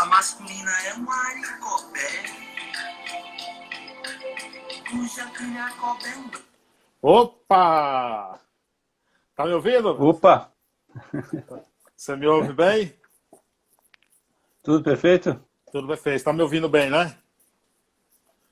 masculina é um aricobé, cuja cria cobre. Opa! Tá me ouvindo? Opa! Você me ouve bem? Tudo perfeito? Tudo perfeito. Está me ouvindo bem, né?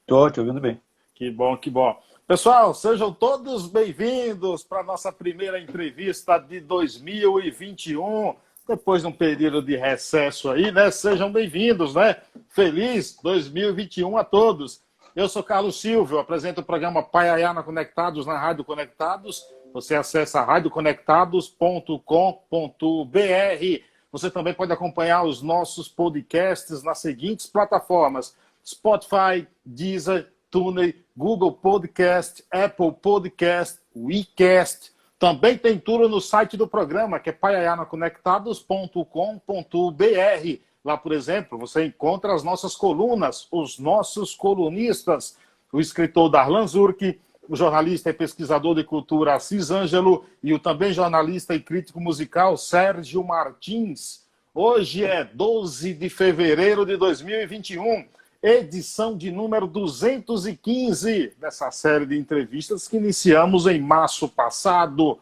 Tô te ouvindo bem. Que bom, que bom. Pessoal, sejam todos bem-vindos para a nossa primeira entrevista de 2021. Depois de um período de recesso aí, né? Sejam bem-vindos, né? Feliz 2021 a todos. Eu sou Carlos Silvio, apresento o programa Paiaiana Conectados na Rádio Conectados. Você acessa radioconectados.com.br. Você também pode acompanhar os nossos podcasts nas seguintes plataformas: Spotify, Deezer, TuneIn, Google Podcast, Apple Podcast, WeCast. Também tem tudo no site do programa, que é paiaianaconectados.com.br. Lá, por exemplo, você encontra as nossas colunas, os nossos colunistas, o escritor Darlan Zurk, o jornalista e pesquisador de cultura Assis Ângelo e o também jornalista e crítico musical Sérgio Martins. Hoje é 12 de fevereiro de 2021, edição de número 215 dessa série de entrevistas que iniciamos em março passado.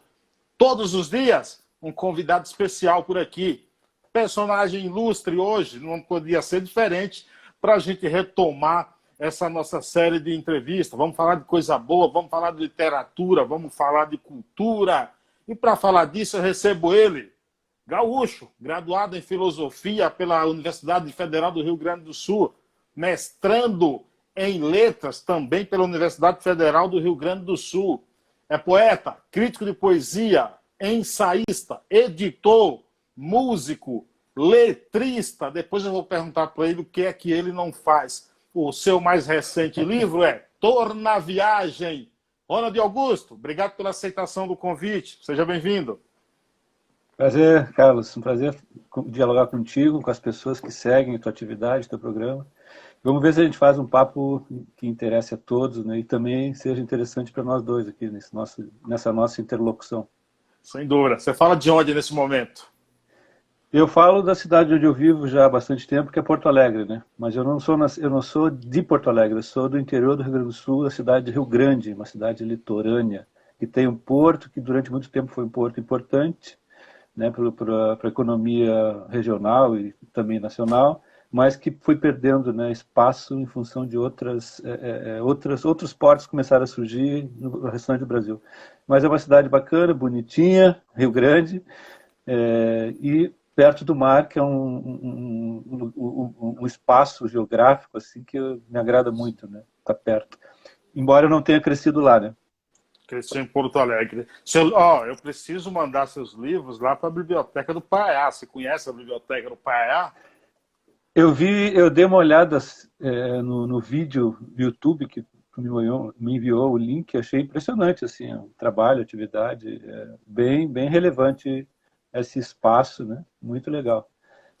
Todos os dias, um convidado especial por aqui. Personagem ilustre hoje, não podia ser diferente, para a gente retomar essa nossa série de entrevistas. Vamos falar de coisa boa, vamos falar de literatura, vamos falar de cultura. E para falar disso eu recebo ele, gaúcho, graduado em filosofia pela Universidade Federal do Rio Grande do Sul, mestrando em letras também pela Universidade Federal do Rio Grande do Sul. É poeta, crítico de poesia, ensaísta, editor, músico, letrista. Depois eu vou perguntar para ele o que é que ele não faz. O seu mais recente livro é Torna Viagem. Ronald Augusto, obrigado pela aceitação do convite. Seja bem-vindo. Prazer, Carlos. Um prazer dialogar contigo, com as pessoas que seguem a tua atividade, teu programa. Vamos ver se a gente faz um papo que interesse a todos, né? E também seja interessante para nós dois aqui nessa nossa interlocução. Sem dúvida. Você fala de onde nesse momento? Eu falo da cidade onde eu vivo já há bastante tempo, que é Porto Alegre, né? Mas eu não sou de Porto Alegre, eu sou do interior do Rio Grande do Sul, da cidade de Rio Grande, uma cidade litorânea, que tem um porto que durante muito tempo foi um porto importante, né, para a economia regional e também nacional, mas que foi perdendo, né, espaço em função de outros portos que começaram a surgir no restante do Brasil. Mas é uma cidade bacana, bonitinha, Rio Grande, e perto do mar, que é um espaço geográfico assim, que me agrada muito, né, estar perto. Embora eu não tenha crescido lá, né? Cresceu em Porto Alegre. Eu preciso mandar seus livros lá para a Biblioteca do Paiá. Você conhece a Biblioteca do Paiá? Eu dei uma olhada no vídeo do YouTube que me enviou o link, achei impressionante, assim, o trabalho, a atividade, bem relevante esse espaço, né? Muito legal.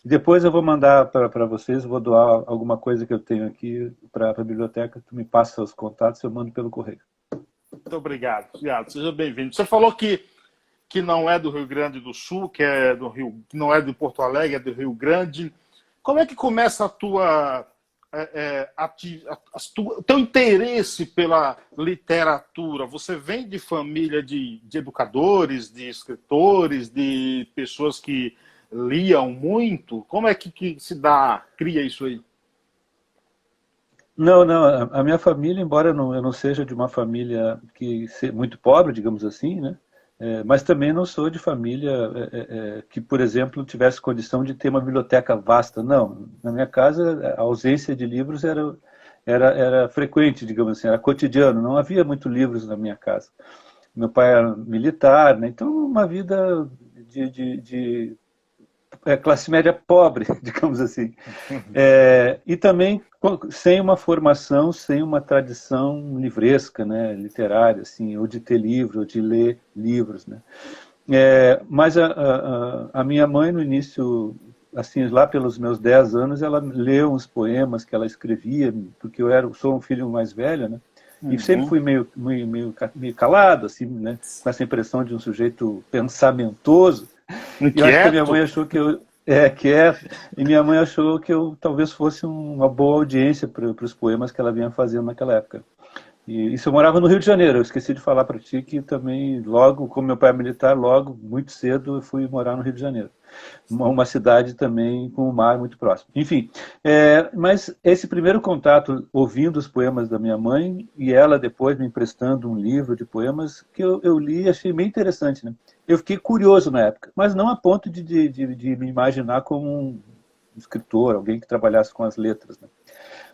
Depois eu vou mandar para vocês, vou doar alguma coisa que eu tenho aqui para a biblioteca, tu me passa os contatos, eu mando pelo correio. Muito obrigado. Seja bem-vindo. Você falou que não é do Rio Grande do Sul, que não é de Porto Alegre, é do Rio Grande. Como é que começa o teu interesse pela literatura? Você vem de família de educadores, de escritores, de pessoas que liam muito? Como é que cria isso aí? Não, a minha família, embora eu não seja de uma família muito pobre, digamos assim, né? Mas também não sou de família que, por exemplo, tivesse condição de ter uma biblioteca vasta. Não, na minha casa a ausência de livros era frequente, digamos assim, era cotidiano. Não havia muitos livros na minha casa. Meu pai era militar, né? Então uma vida de classe média pobre, digamos assim. E também sem uma formação, sem uma tradição livresca, né, literária, assim, ou de ter livro, ou de ler livros, né. Mas a minha mãe, no início, assim, lá pelos meus 10 anos, ela leu uns poemas que ela escrevia, porque sou um filho mais velho, né, e sempre fui meio calado, assim, né, com essa impressão de um sujeito pensamentoso. Inquieto. E eu acho que a minha mãe achou que eu... E minha mãe achou que eu talvez fosse uma boa audiência para os poemas que ela vinha fazendo naquela época. E isso eu morava no Rio de Janeiro. Eu esqueci de falar para ti que também, logo, como meu pai é militar, logo, muito cedo, eu fui morar no Rio de Janeiro. Uma cidade também com o mar muito próximo. Enfim, mas esse primeiro contato, ouvindo os poemas da minha mãe, e ela depois me emprestando um livro de poemas, que eu li e achei bem interessante, né? Eu fiquei curioso na época, mas não a ponto de me imaginar como um escritor, alguém que trabalhasse com as letras, né?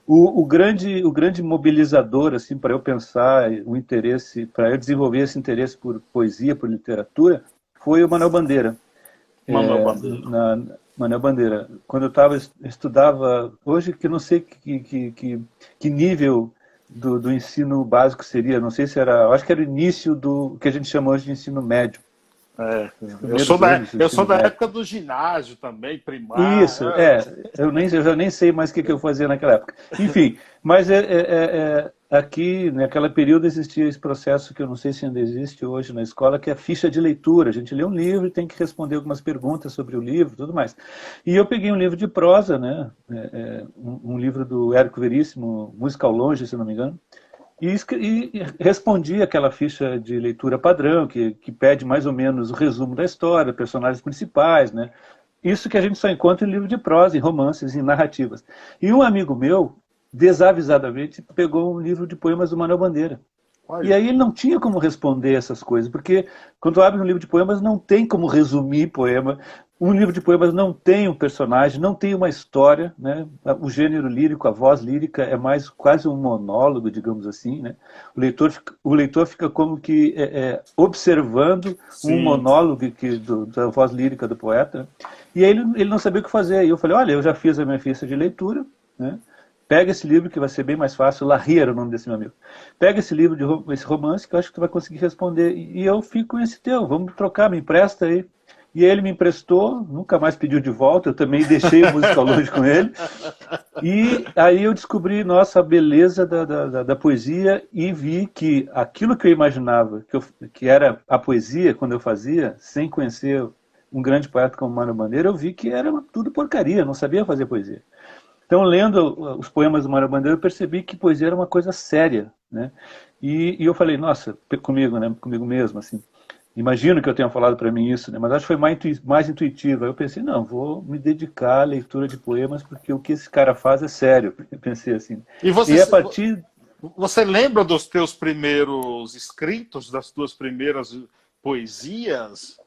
O grande mobilizador assim para eu pensar o interesse, para eu desenvolver esse interesse por poesia, por literatura, foi o Manuel Bandeira. Manuel Bandeira. Manuel Bandeira. Quando estudava, hoje que não sei que nível do ensino básico seria, não sei se era, acho que era o início do que a gente chama hoje de ensino médio. Eu sou da época do ginásio também, primário. Isso, eu já nem sei mais o que eu fazia naquela época. Enfim, mas aqui, naquele período, existia esse processo que eu não sei se ainda existe hoje na escola, que é a ficha de leitura. A gente lê um livro e tem que responder algumas perguntas sobre o livro e tudo mais. E eu peguei um livro de prosa, né, um livro do Érico Veríssimo, Música ao Longe, se não me engano, e respondi aquela ficha de leitura padrão, que pede mais ou menos o resumo da história, personagens principais, né? Isso que a gente só encontra em livro de prosa, em romances, em narrativas. E um amigo meu, desavisadamente, pegou um livro de poemas do Manuel Bandeira. Olha. E aí ele não tinha como responder essas coisas, porque quando tu abre um livro de poemas, não tem como resumir poema. Um livro de poemas não tem um personagem, não tem uma história, né? O gênero lírico, a voz lírica é mais quase um monólogo, digamos assim, né? O leitor fica como que observando Sim. um monólogo da voz lírica do poeta. E aí ele não sabia o que fazer. Aí eu falei, olha, eu já fiz a minha ficha de leitura, né? Pega esse livro que vai ser bem mais fácil. Larry era o nome desse meu amigo. Pega esse livro, esse romance, que eu acho que tu vai conseguir responder. E eu fico com esse teu, vamos trocar, me empresta aí. E ele me emprestou, nunca mais pediu de volta, eu também deixei a música ao longe com ele. E aí eu descobri, nossa, a beleza da poesia e vi que aquilo que eu imaginava, que era a poesia, quando eu fazia, sem conhecer um grande poeta como Mário Bandeira, eu vi que era tudo porcaria, não sabia fazer poesia. Então, lendo os poemas do Mário Bandeira, eu percebi que poesia era uma coisa séria, né? E eu falei, nossa, comigo, né? Comigo mesmo, assim. Imagino que eu tenha falado para mim isso, né? Mas acho que foi mais intuitivo. Aí eu pensei, não, vou me dedicar à leitura de poemas, porque o que esse cara faz é sério. Eu pensei assim. E a partir... você lembra dos teus primeiros escritos, das tuas primeiras poesias?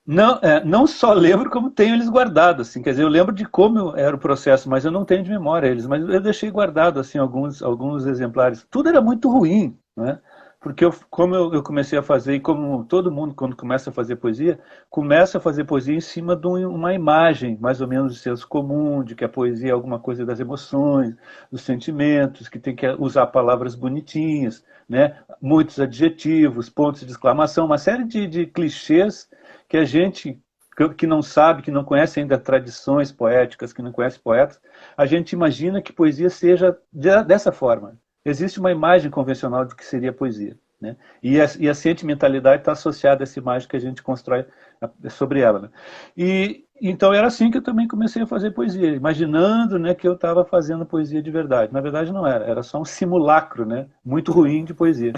Não só lembro, como tenho eles guardados. Assim, quer dizer, eu lembro de como era o processo, mas eu não tenho de memória eles. Mas eu deixei guardado assim, alguns exemplares. Tudo era muito ruim, né? Porque como eu comecei a fazer, e como todo mundo, quando começa a fazer poesia, começa a fazer poesia em cima de uma imagem, mais ou menos de senso comum, de que a poesia é alguma coisa das emoções, dos sentimentos, que tem que usar palavras bonitinhas, né? Muitos adjetivos, pontos de exclamação, uma série de clichês que a gente que não sabe, que não conhece ainda tradições poéticas, que não conhece poetas, a gente imagina que poesia seja dessa forma. Existe uma imagem convencional do que seria poesia, né? E a sentimentalidade está associada a essa imagem que a gente constrói sobre ela, né? E então era assim que eu também comecei a fazer poesia, imaginando, né, que eu estava fazendo poesia de verdade. Na verdade não era só um simulacro, né, muito ruim de poesia.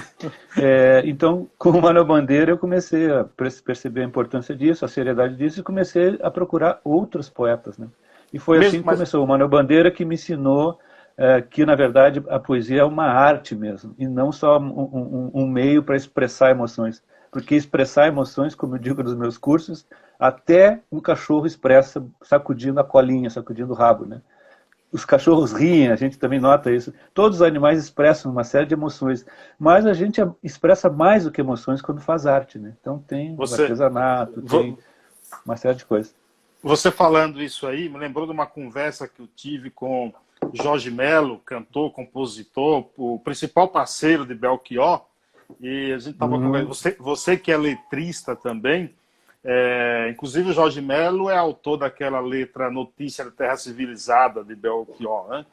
Então, com o Manuel Bandeira, eu comecei a perceber a importância disso, a seriedade disso, e comecei a procurar outros poetas, né? E foi assim que começou. O Manuel Bandeira que me ensinou que, na verdade, a poesia é uma arte mesmo, e não só um meio para expressar emoções. Porque expressar emoções, como eu digo nos meus cursos, até um cachorro expressa sacudindo a colinha, sacudindo o rabo, né? Os cachorros riem, a gente também nota isso. Todos os animais expressam uma série de emoções, mas a gente expressa mais do que emoções quando faz arte, né? Então tem o artesanato, tem uma série de coisas. Você falando isso aí, me lembrou de uma conversa que eu tive com Jorge Melo, cantor, compositor, o principal parceiro de Belchior, e a gente estava conversando, você que é letrista também, inclusive o Jorge Melo é autor daquela letra Notícia da Terra Civilizada de Belchior, né?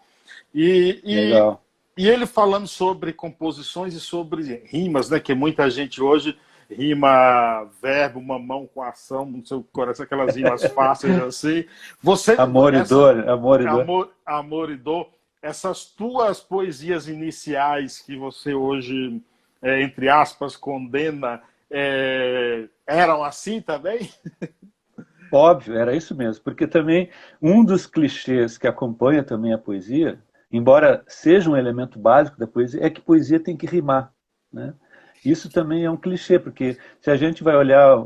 Legal. E ele falando sobre composições e sobre rimas, né, que muita gente hoje rima verbo, mamão com ação, não sei o coração, aquelas rimas fáceis assim. Você, Amor e dor, amor e dor. amor e dor. Essas tuas poesias iniciais que você hoje, entre aspas, condena, eram assim também? Óbvio, era isso mesmo, porque também um dos clichês que acompanha também a poesia, embora seja um elemento básico da poesia, é que poesia tem que rimar, né? Isso também é um clichê, porque se a gente vai olhar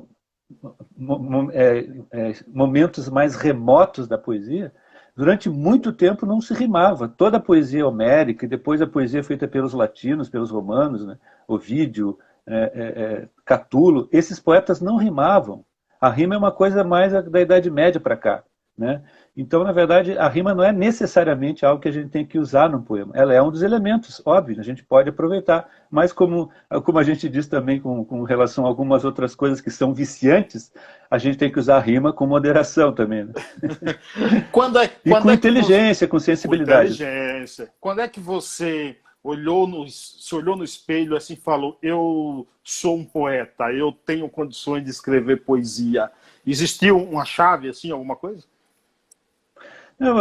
momentos mais remotos da poesia, durante muito tempo não se rimava. Toda a poesia homérica, e depois a poesia feita pelos latinos, pelos romanos, né? Ovídio, Catulo, esses poetas não rimavam. A rima é uma coisa mais da Idade Média para cá, né? Então, na verdade, a rima não é necessariamente algo que a gente tem que usar no poema. Ela é um dos elementos, óbvio, a gente pode aproveitar. Mas como a gente diz também com relação a algumas outras coisas que são viciantes, a gente tem que usar a rima com moderação também, né? E com inteligência, com sensibilidade. Com inteligência. Quando é que você se olhou no espelho assim e falou: eu sou um poeta, eu tenho condições de escrever poesia? Existiu uma chave, assim, alguma coisa? Não,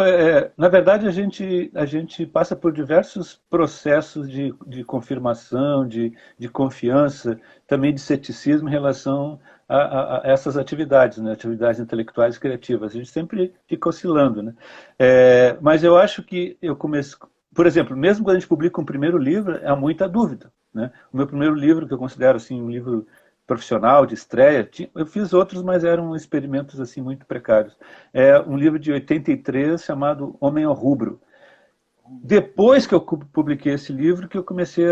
na verdade, a gente passa por diversos processos de confirmação, de confiança, também de ceticismo em relação a essas atividades, né? Atividades intelectuais e criativas. A gente sempre fica oscilando, né? Mas eu acho que eu começo... Por exemplo, mesmo quando a gente publica um primeiro livro, há muita dúvida, né? O meu primeiro livro, que eu considero assim, um livro profissional, de estreia, eu fiz outros, mas eram experimentos assim muito precários. É um livro de 83 chamado Homem ao Rubro. Depois que eu publiquei esse livro, que eu comecei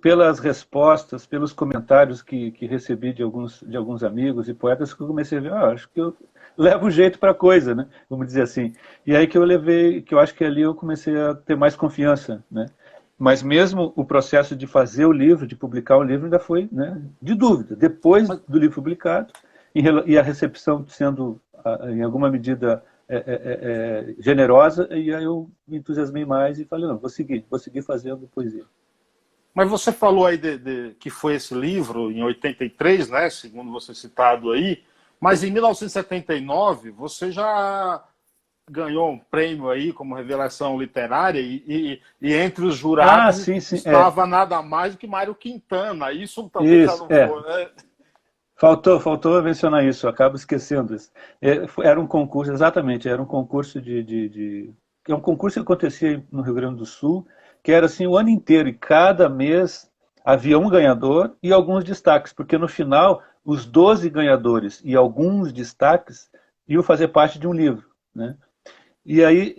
pelas respostas, pelos comentários que recebi de alguns amigos e poetas, que eu comecei a ver, acho que eu levo jeito para a coisa, né? Vamos dizer assim. E aí que eu acho que ali eu comecei a ter mais confiança, né? Mas mesmo o processo de fazer o livro, de publicar o livro, ainda foi, né, de dúvida. Depois do livro publicado, e a recepção sendo, em alguma medida, generosa, e aí eu me entusiasmei mais e falei, não, vou seguir fazendo poesia. Mas você falou aí que foi esse livro em 83, né, segundo você citado aí, mas em 1979 você já ganhou um prêmio aí como revelação literária e entre os jurados sim, estava nada mais do que Mário Quintana. Isso também já não foi, né? Faltou mencionar isso, eu acabo esquecendo isso. Era um concurso, exatamente, era um concurso é um concurso que acontecia no Rio Grande do Sul, que era assim o ano inteiro, e cada mês havia um ganhador e alguns destaques, porque no final os 12 ganhadores e alguns destaques iam fazer parte de um livro, né? E aí,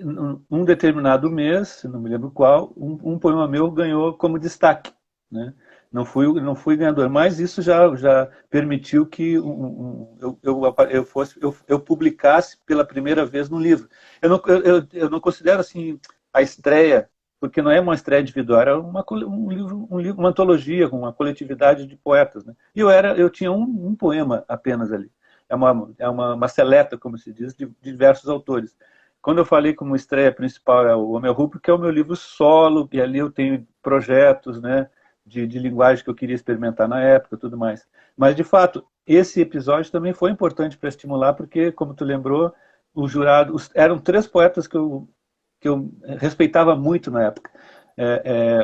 um determinado mês, não me lembro qual, um poema meu ganhou como destaque, né? Não fui ganhador, mas isso já permitiu que eu publicasse pela primeira vez no livro. Eu não considero assim a estreia, porque não é uma estreia individual, era um livro, uma antologia com uma coletividade de poetas, né? E eu tinha um poema apenas ali. É uma seleta, como se diz, de diversos autores. Quando eu falei como estreia principal é o Homem ao Rubro, que é o meu livro solo, e ali eu tenho projetos, né, de linguagem que eu queria experimentar na época e tudo mais. Mas, de fato, esse episódio também foi importante para estimular, porque, como tu lembrou, o jurado... Eram 3 poetas que eu respeitava muito na época.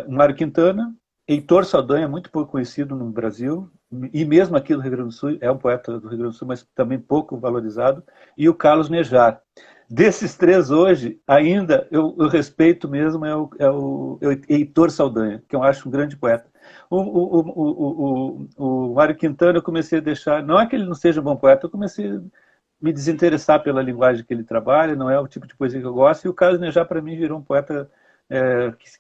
O Mário Quintana, Heitor Saldanha, muito pouco conhecido no Brasil, e mesmo aqui no Rio Grande do Sul, é um poeta do Rio Grande do Sul, mas também pouco valorizado, e o Carlos Nejar. Desses 3 hoje, ainda eu respeito mesmo é o Heitor Saldanha, que eu acho um grande poeta. O Mário Quintana eu comecei a deixar, não é que ele não seja um bom poeta, eu comecei a me desinteressar pela linguagem que ele trabalha, não é o tipo de poesia que eu gosto, e o Carlos Nejar para mim virou um poeta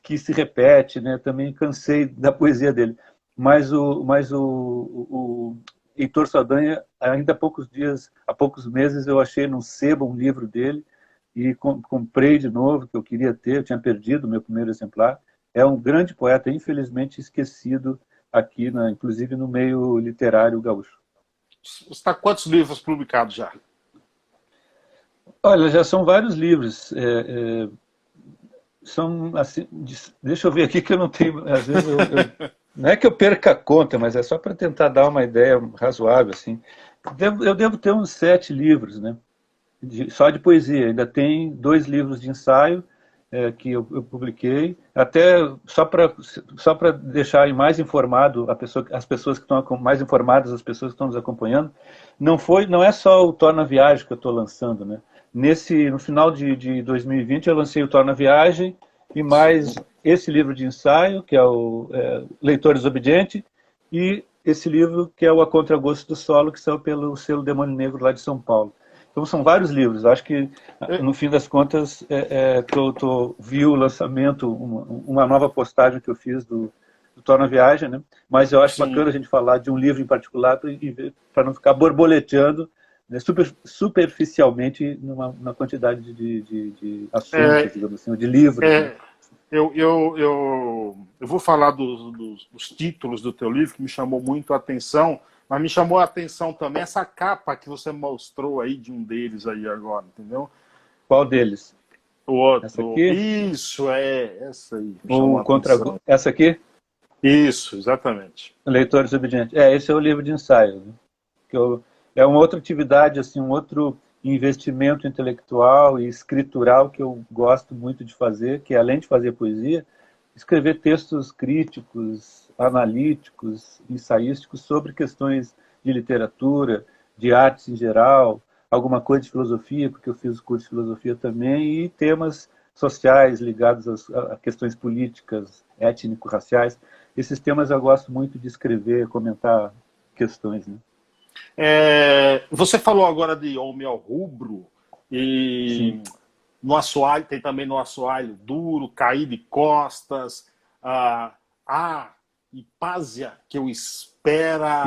que se repete, né? Também cansei da poesia dele. Mas o Heitor Saldanha, ainda há poucos meses, eu achei num sebo um livro dele e comprei de novo, que eu queria ter, eu tinha perdido o meu primeiro exemplar. É um grande poeta, infelizmente esquecido aqui, inclusive no meio literário gaúcho. Você está com quantos livros publicados já? Olha, já são vários livros. São assim, deixa eu ver aqui que eu não tenho, às vezes Não é que eu perca a conta, mas é só para tentar dar uma ideia razoável, assim. Eu devo ter uns 7 livros, né? Só de poesia. Ainda tem 2 livros de ensaio que eu publiquei. Até só para deixar mais informado as pessoas que estão mais informadas, as pessoas que estão nos acompanhando, não é só o Torna Viagem que eu estou lançando, né? No final de 2020 eu lancei o Torna Viagem e mais esse livro de ensaio, que é o Leitor Desobediente, e esse livro que é o A Contragosto do Solo, que saiu pelo selo Demônio Negro lá de São Paulo. Então são vários livros. Acho que, no fim das contas, vi o lançamento, uma nova postagem que eu fiz do Torna Viagem, né? Mas eu acho Sim. bacana a gente falar de um livro em particular para não ficar borboleteando, né, superficialmente na quantidade de assuntos, digamos assim, de livros. Né? Eu vou falar dos títulos do teu livro, que me chamou muito a atenção, mas me chamou a atenção também essa capa que você mostrou aí de um deles aí agora, entendeu? Qual deles? O outro. Essa aqui? Isso, essa aí. Me chamou a atenção. Essa aqui? Isso, exatamente. Leitor Desobediente. Esse é o livro de ensaio. Né? É uma outra atividade, assim, um outro investimento intelectual e escritural que eu gosto muito de fazer, que além de fazer poesia, escrever textos críticos, analíticos, ensaísticos sobre questões de literatura, de artes em geral, alguma coisa de filosofia, porque eu fiz o curso de filosofia também, e temas sociais ligados a questões políticas, étnico-raciais. Esses temas eu gosto muito de escrever, comentar questões, né? Você falou agora de Homem ao Rubro, e sim. No assoalho, tem também No Assoalho Duro, Cair de Costas, Hipásia, que eu espera.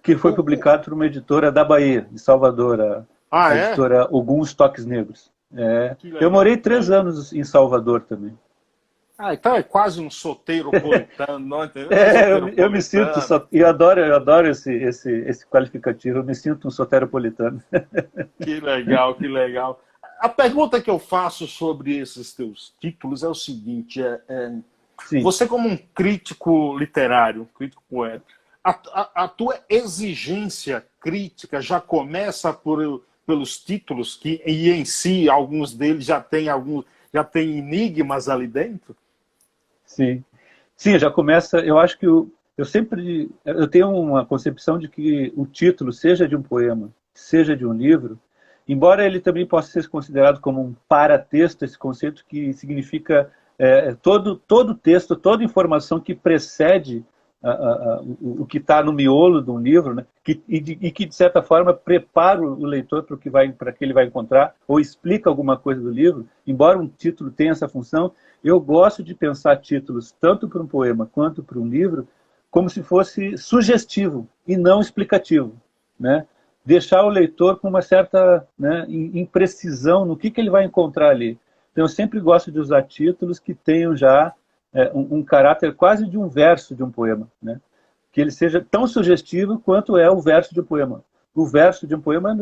Que foi publicado por uma editora da Bahia, de Salvador, a editora Alguns Toques Negros. Eu morei 3 anos em Salvador também. Então é quase um soteropolitano, não entendeu? Eu me sinto, eu adoro esse qualificativo, eu me sinto um soteropolitano. Que legal, que legal. A pergunta que eu faço sobre esses teus títulos é o seguinte, você como um crítico literário, um crítico poeta, a tua exigência crítica já começa pelos títulos, e em si, alguns deles já tem enigmas ali dentro? Sim, já começa. Eu acho que eu tenho uma concepção de que o título, seja de um poema, seja de um livro, embora ele também possa ser considerado como um paratexto, esse conceito que significa todo texto, toda informação que precede o que está no miolo de um livro, né? E que, de certa forma, prepara o leitor para que ele vai encontrar, ou explica alguma coisa do livro. Embora um título tenha essa função, eu gosto de pensar títulos, tanto para um poema quanto para um livro, como se fosse sugestivo e não explicativo, né? Deixar o leitor com uma certa, né, imprecisão no que ele vai encontrar ali. Então, eu sempre gosto de usar títulos que tenham já um caráter quase de um verso de um poema, né? Que ele seja tão sugestivo quanto é o verso de um poema. O verso de um poema,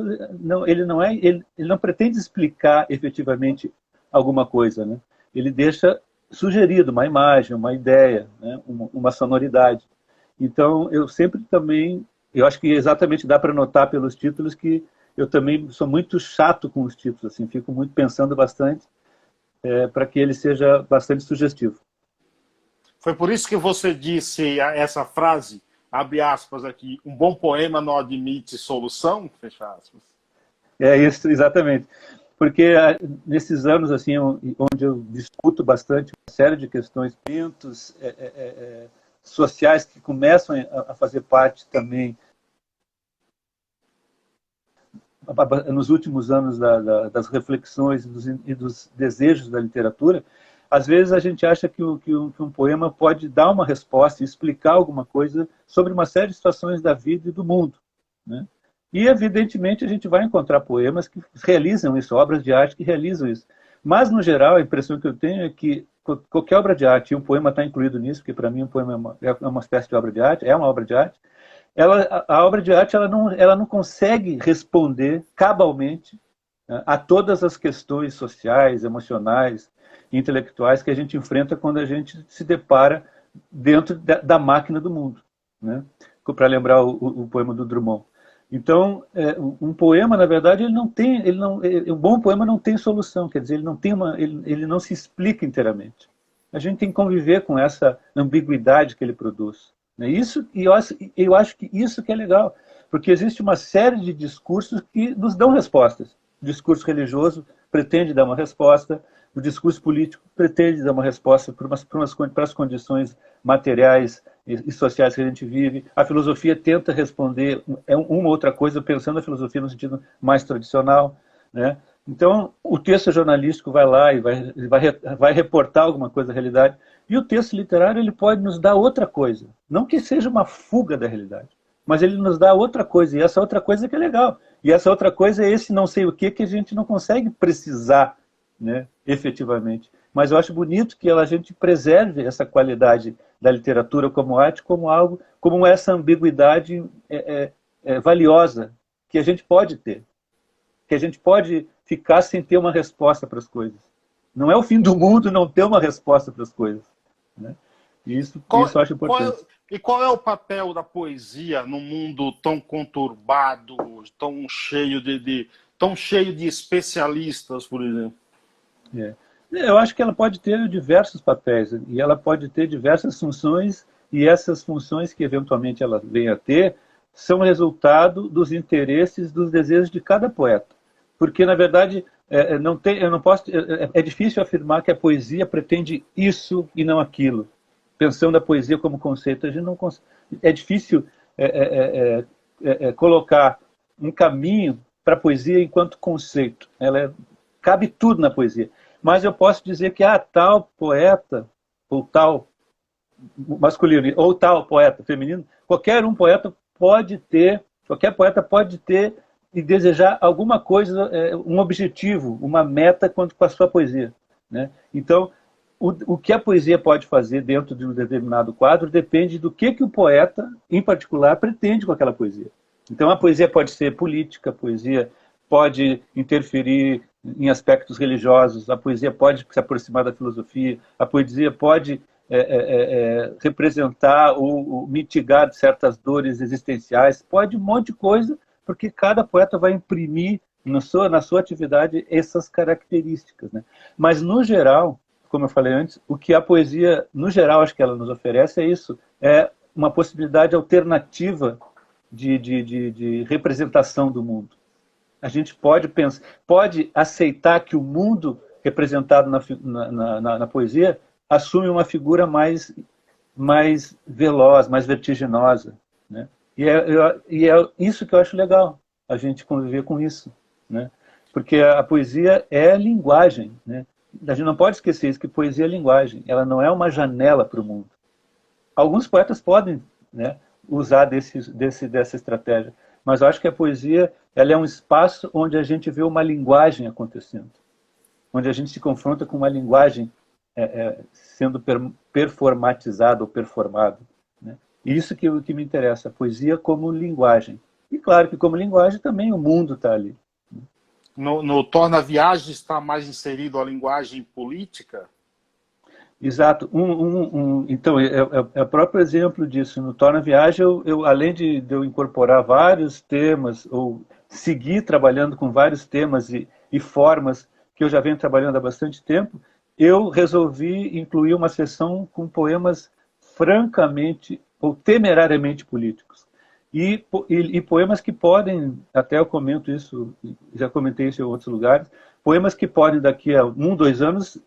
ele não pretende explicar efetivamente alguma coisa, né? Ele deixa sugerido uma imagem, uma ideia, né? uma sonoridade. Então, eu sempre também, eu acho que exatamente dá para notar pelos títulos que eu também sou muito chato com os títulos, assim, fico muito pensando bastante para que ele seja bastante sugestivo. Foi por isso que você disse essa frase, abre aspas aqui, um bom poema não admite solução, fecha aspas. É isso, exatamente. Porque nesses anos assim, onde eu discuto bastante uma série de questões, sociais que começam a fazer parte também, nos últimos anos, das reflexões e dos desejos da literatura, às vezes a gente acha que um poema pode dar uma resposta e explicar alguma coisa sobre uma série de situações da vida e do mundo, né? E, evidentemente, a gente vai encontrar poemas que realizam isso, obras de arte que realizam isso. Mas, no geral, a impressão que eu tenho é que qualquer obra de arte, e um poema está incluído nisso, porque para mim um poema é uma espécie de obra de arte, é uma obra de arte, a obra de arte ela não consegue responder cabalmente, né, a todas as questões sociais, emocionais, intelectuais que a gente enfrenta quando a gente se depara dentro da máquina do mundo, né? Para lembrar o poema do Drummond. Então, um poema, na verdade, um bom poema não tem solução, quer dizer, ele não se explica inteiramente. A gente tem que conviver com essa ambiguidade que ele produz, né? Eu acho que isso que é legal, porque existe uma série de discursos que nos dão respostas. O discurso religioso pretende dar uma resposta, o discurso político pretende dar uma resposta para as condições materiais e sociais que a gente vive. A filosofia tenta responder uma outra coisa, pensando a filosofia no sentido mais tradicional, né? Então, o texto jornalístico vai lá e vai reportar alguma coisa da realidade, e o texto literário ele pode nos dar outra coisa. Não que seja uma fuga da realidade, mas ele nos dá outra coisa, e essa outra coisa que é legal. E essa outra coisa é esse não sei o que a gente não consegue precisar, né, efetivamente. Mas eu acho bonito que a gente preserve essa qualidade da literatura como arte, como algo, como essa ambiguidade valiosa que a gente pode ter. Que a gente pode ficar sem ter uma resposta para as coisas. Não é o fim do mundo não ter uma resposta para as coisas, né? Isso eu acho importante. Qual é o papel da poesia num mundo tão conturbado, tão cheio de especialistas, por exemplo? Eu acho que ela pode ter diversos papéis, e ela pode ter diversas funções, e essas funções que eventualmente ela venha a ter são resultado dos interesses, dos desejos de cada poeta. Porque, na verdade, é difícil afirmar que a poesia pretende isso e não aquilo. Pensando a poesia como conceito, a gente não é difícil colocar um caminho para a poesia enquanto conceito. Cabe tudo na poesia. Mas eu posso dizer que tal poeta, ou tal masculino, ou tal poeta feminino, qualquer poeta pode ter e desejar alguma coisa, um objetivo, uma meta com a sua poesia, né? Então, o que a poesia pode fazer dentro de um determinado quadro depende do que o poeta, em particular, pretende com aquela poesia. Então, a poesia pode ser política, a poesia pode interferir em aspectos religiosos, a poesia pode se aproximar da filosofia, a poesia pode representar ou mitigar certas dores existenciais, pode um monte de coisa, porque cada poeta vai imprimir na sua atividade essas características, né? Mas, no geral, como eu falei antes, o que a poesia, no geral, acho que ela nos oferece é isso, é uma possibilidade alternativa de representação do mundo. A gente pode aceitar que o mundo representado na poesia assume uma figura mais veloz, mais vertiginosa, né? E é isso que eu acho legal, a gente conviver com isso, né? Porque a poesia é linguagem, né? A gente não pode esquecer isso, que poesia é linguagem, ela não é uma janela para o mundo. Alguns poetas podem, né, usar dessa estratégia, mas eu acho que a poesia ela é um espaço onde a gente vê uma linguagem acontecendo, onde a gente se confronta com uma linguagem sendo performatizada ou performada, né? Isso que me interessa, a poesia como linguagem. E claro que como linguagem também o mundo está ali. No Torna Viagem está mais inserido a linguagem política? Exato. Então, é o próprio exemplo disso. No Torna Viagem, além de eu incorporar vários temas, ou seguir trabalhando com vários temas e formas que eu já venho trabalhando há bastante tempo, eu resolvi incluir uma seção com poemas francamente ou temerariamente políticos. E poemas que podem, até eu comento isso, já comentei isso em outros lugares, poemas que podem daqui a 2 anos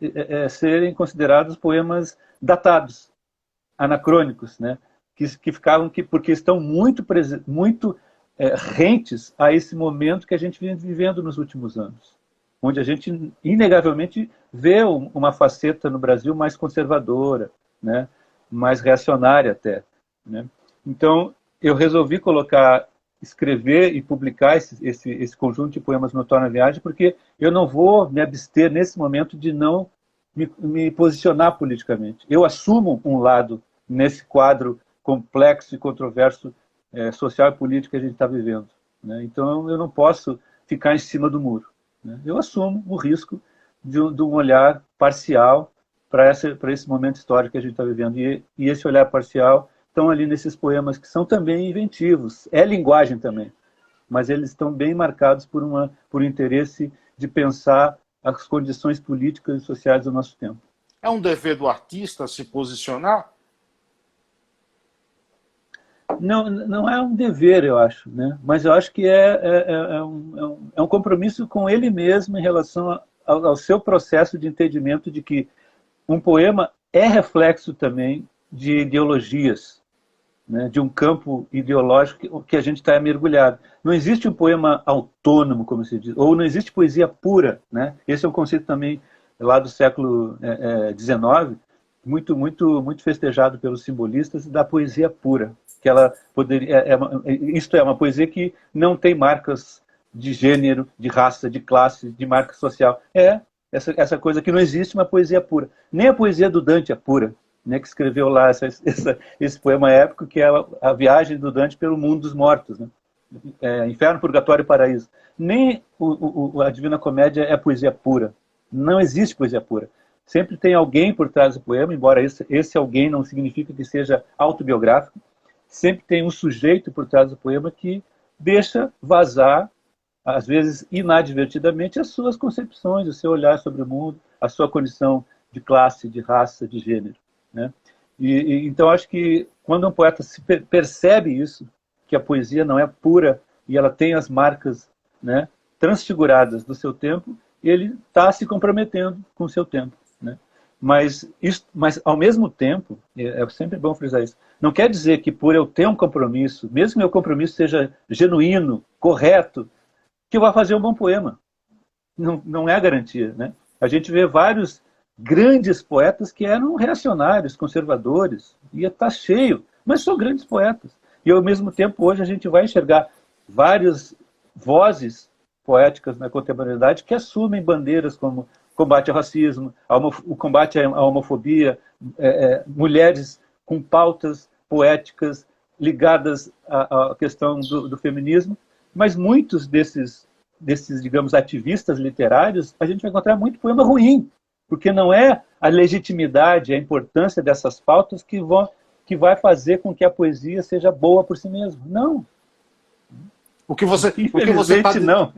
serem considerados poemas datados, anacrônicos, né? que ficavam porque estão muito rentes a esse momento que a gente vem vivendo nos últimos anos, onde a gente inegavelmente vê uma faceta no Brasil mais conservadora, né? Mais reacionária até, né? Então eu resolvi escrever e publicar esse conjunto de poemas no Torna Viagem, porque eu não vou me abster nesse momento de não me posicionar politicamente. Eu assumo um lado nesse quadro complexo e controverso social e político que a gente está vivendo, né? Então eu não posso ficar em cima do muro, né? Eu assumo o risco de um olhar parcial para esse momento histórico que a gente está vivendo. E esse olhar parcial estão ali nesses poemas que são também inventivos. É linguagem também, mas eles estão bem marcados por um interesse de pensar as condições políticas e sociais do nosso tempo. É um dever do artista se posicionar? Não é um dever, eu acho, né? Mas eu acho que é um compromisso com ele mesmo em relação ao seu processo de entendimento de que um poema é reflexo também de ideologias, né? De um campo ideológico que a gente está mergulhado. Não existe um poema autônomo, como se diz, ou não existe poesia pura, né? Esse é um conceito também lá do século XIX, muito festejado pelos simbolistas, da poesia pura, que ela poderia, isto é, uma poesia que não tem marcas de gênero, de raça, de classe, de marca social. Essa coisa que não existe uma poesia pura. Nem a poesia do Dante é pura, né, que escreveu lá esse poema épico, que é a viagem do Dante pelo mundo dos mortos, né? Inferno, Purgatório e Paraíso. Nem a Divina Comédia é poesia pura. Não existe poesia pura. Sempre tem alguém por trás do poema, embora esse alguém não significa que seja autobiográfico. Sempre tem um sujeito por trás do poema que deixa vazar, às vezes inadvertidamente, as suas concepções, o seu olhar sobre o mundo, a sua condição de classe, de raça, de gênero, né? Então acho que quando um poeta percebe isso, que a poesia não é pura e ela tem as marcas, né, transfiguradas do seu tempo, ele está se comprometendo com o seu tempo, né? Mas ao mesmo tempo, é sempre bom frisar isso, não quer dizer que por eu ter um compromisso, mesmo que meu compromisso seja genuíno, correto, que eu vá fazer um bom poema. Não é a garantia, né? A gente vê vários grandes poetas que eram reacionários, conservadores, ia estar cheio, mas são grandes poetas. E ao mesmo tempo hoje a gente vai enxergar várias vozes poéticas na contemporaneidade que assumem bandeiras como combate ao racismo, o combate à homofobia, mulheres com pautas poéticas ligadas à questão do feminismo, mas muitos desses, digamos, ativistas literários, a gente vai encontrar muito poema ruim, porque não é a legitimidade, a importância dessas pautas que vai fazer com que a poesia seja boa por si mesma. Não. O que você não.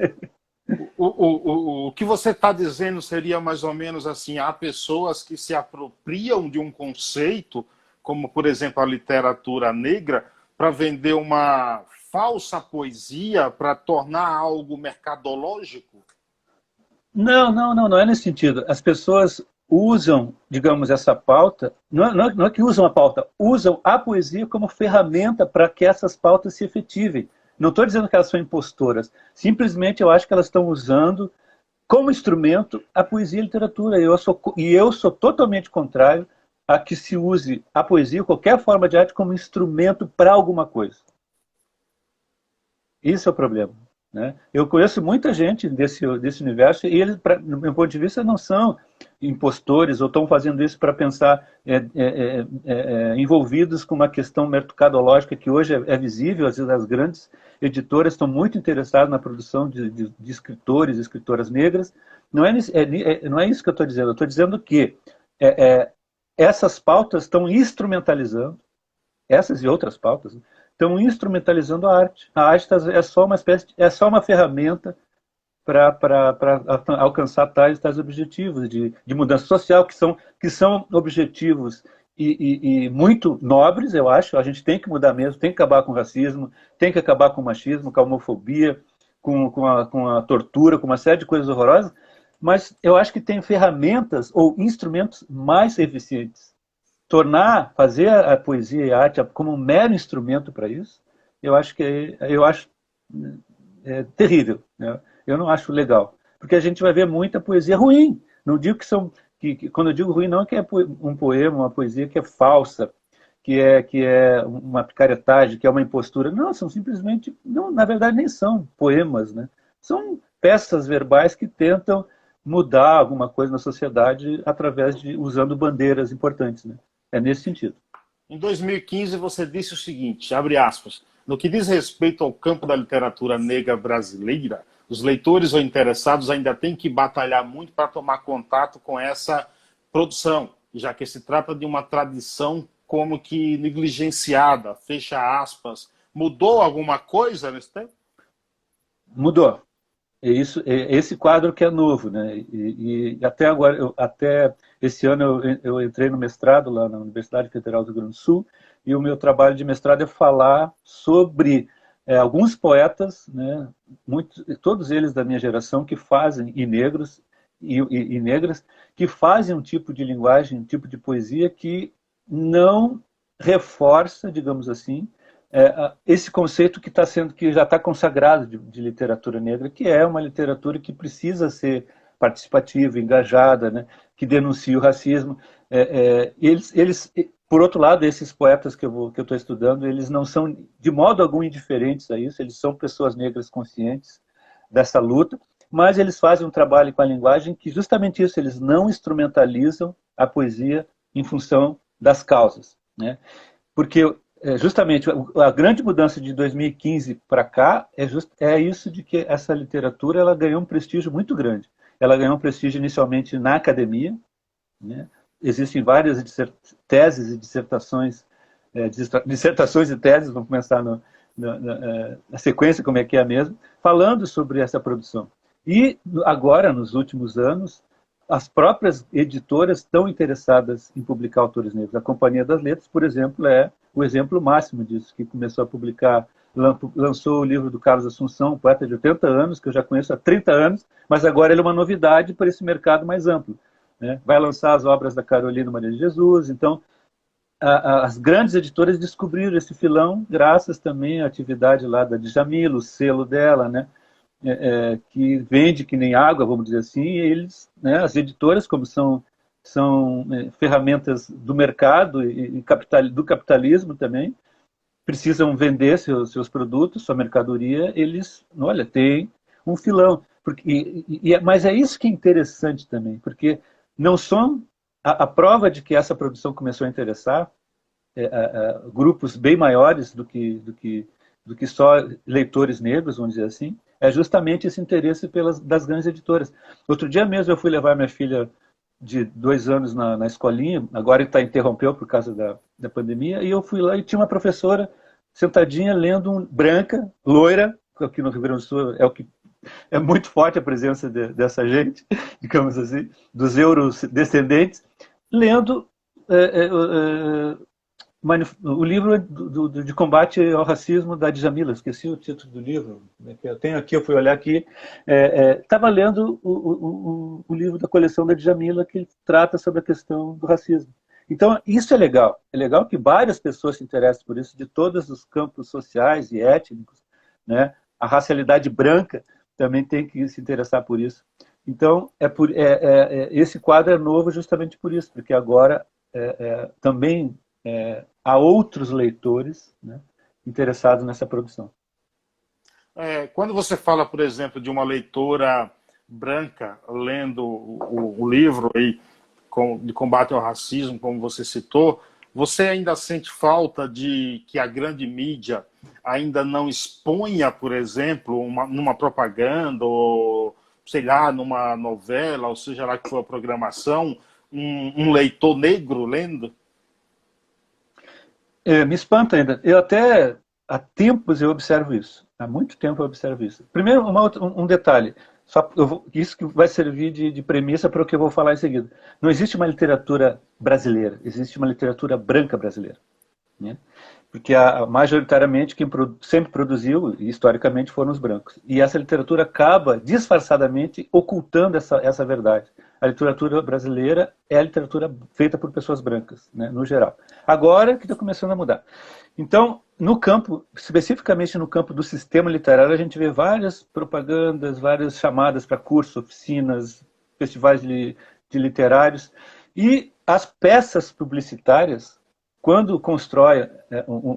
O que você está dizendo seria mais ou menos assim: há pessoas que se apropriam de um conceito, como por exemplo a literatura negra, para vender uma falsa poesia, para tornar algo mercadológico? Não é nesse sentido. As pessoas usam, digamos, essa pauta, não é que usam a pauta, usam a poesia como ferramenta para que essas pautas se efetivem. Não estou dizendo que elas são impostoras, simplesmente eu acho que elas estão usando como instrumento a poesia e a literatura. Eu sou totalmente contrário a que se use a poesia, qualquer forma de arte, como instrumento para alguma coisa. Isso é o problema, né? Eu conheço muita gente desse universo e eles, do meu ponto de vista, não são impostores ou estão fazendo isso para pensar envolvidos com uma questão mercadológica que hoje é visível. Às vezes as grandes editoras estão muito interessadas na produção de escritores e escritoras negras. Não é isso que eu estou dizendo. Eu estou dizendo que essas pautas estão instrumentalizando, essas e outras pautas, estão instrumentalizando a arte. A arte é só uma ferramenta para alcançar tais objetivos de mudança social, que são objetivos e muito nobres, eu acho. A gente tem que mudar mesmo, tem que acabar com o racismo, tem que acabar com o machismo, com a homofobia, com a tortura, com uma série de coisas horrorosas, mas eu acho que tem ferramentas ou instrumentos mais eficientes. Fazer a poesia e a arte como um mero instrumento para isso, eu acho terrível, né? Eu não acho legal, porque a gente vai ver muita poesia ruim. Não digo quando eu digo ruim, não é que é um poema, uma poesia que é falsa, que é uma picaretagem, que é uma impostura. Não, são simplesmente, não, na verdade nem são poemas, né? São peças verbais que tentam mudar alguma coisa na sociedade usando bandeiras importantes, né? É nesse sentido. Em 2015 você disse o seguinte, abre aspas, no que diz respeito ao campo da literatura negra brasileira, os leitores ou interessados ainda têm que batalhar muito para tomar contato com essa produção. já que se trata de uma tradição como que negligenciada, fecha aspas. Mudou alguma coisa nesse tempo? Mudou. Esse quadro que é novo, né? E até agora, até esse ano eu entrei no mestrado lá na Universidade Federal do Rio Grande do Sul, e o meu trabalho de mestrado é falar sobre alguns poetas, né? Todos eles da minha geração, que fazem, e negros e negras, que fazem um tipo de linguagem, um tipo de poesia que não reforça, digamos assim, esse conceito que já está consagrado de literatura negra, que é uma literatura que precisa ser participativa, engajada, né, que denuncia o racismo. Por outro lado, esses poetas que eu estou estudando, eles não são de modo algum indiferentes a isso, eles são pessoas negras conscientes dessa luta, mas eles fazem um trabalho com a linguagem que justamente isso, eles não instrumentalizam a poesia em função das causas, né? Porque justamente a grande mudança de 2015 para cá é isso de que essa literatura ela ganhou um prestígio muito grande. Ela ganhou um prestígio inicialmente na academia, né? Existem várias teses e dissertações, dissertações e teses, vamos começar na sequência, como é que é mesmo, falando sobre essa produção. E agora, nos últimos anos, as próprias editoras estão interessadas em publicar autores negros. A Companhia das Letras, por exemplo, é o exemplo máximo disso, que começou a publicar, lançou o livro do Carlos Assunção, um poeta de 80 anos, que eu já conheço há 30 anos, mas agora ele é uma novidade para esse mercado mais amplo, né? Vai lançar as obras da Carolina Maria de Jesus. Então, as grandes editoras descobriram esse filão, graças também à atividade lá da Djamila, o selo dela, né? Que vende que nem água, vamos dizer assim, e eles, né, as editoras, como são ferramentas do mercado e do capitalismo também, precisam vender seus produtos, sua mercadoria, eles, olha, tem um filão. Mas é isso que é interessante também, porque não são a prova de que essa produção começou a interessar grupos bem maiores do que só leitores negros, vamos dizer assim, é justamente esse interesse das grandes editoras. Outro dia mesmo eu fui levar minha filha de 2 anos na escolinha, agora interrompeu por causa da pandemia, e eu fui lá e tinha uma professora sentadinha lendo branca, loira, aqui no Rio Grande do Sul é muito forte a presença dessa gente, digamos assim, dos eurodescendentes, lendo o livro de combate ao racismo da Djamila, esqueci o título do livro, eu tenho aqui, eu fui olhar aqui, estava lendo o livro da coleção da Djamila, que trata sobre a questão do racismo. Então, isso é legal que várias pessoas se interessem por isso, de todos os campos sociais e étnicos, né? A racialidade branca também tem que se interessar por isso. Então, esse quadro é novo justamente por isso, porque agora também há outros leitores, né, interessados nessa produção. Quando você fala, por exemplo, de uma leitora branca lendo o livro aí, de combate ao racismo, como você citou, você ainda sente falta de que a grande mídia ainda não exponha, por exemplo, numa propaganda, ou sei lá, numa novela, ou seja lá que for a programação, um leitor negro lendo? Me espanta ainda. Há tempos eu observo isso. Há muito tempo eu observo isso. Primeiro, um detalhe. Isso que vai servir de premissa para o que eu vou falar em seguida. Não existe uma literatura brasileira. Existe uma literatura branca brasileira, né? Porque majoritariamente quem sempre produziu, historicamente, foram os brancos. E essa literatura acaba, disfarçadamente, ocultando essa verdade. A literatura brasileira é a literatura feita por pessoas brancas, né, no geral. Agora que está começando a mudar. Então, no campo, especificamente no campo do sistema literário, a gente vê várias propagandas, várias chamadas para cursos, oficinas, festivais de literários. E as peças publicitárias, quando constrói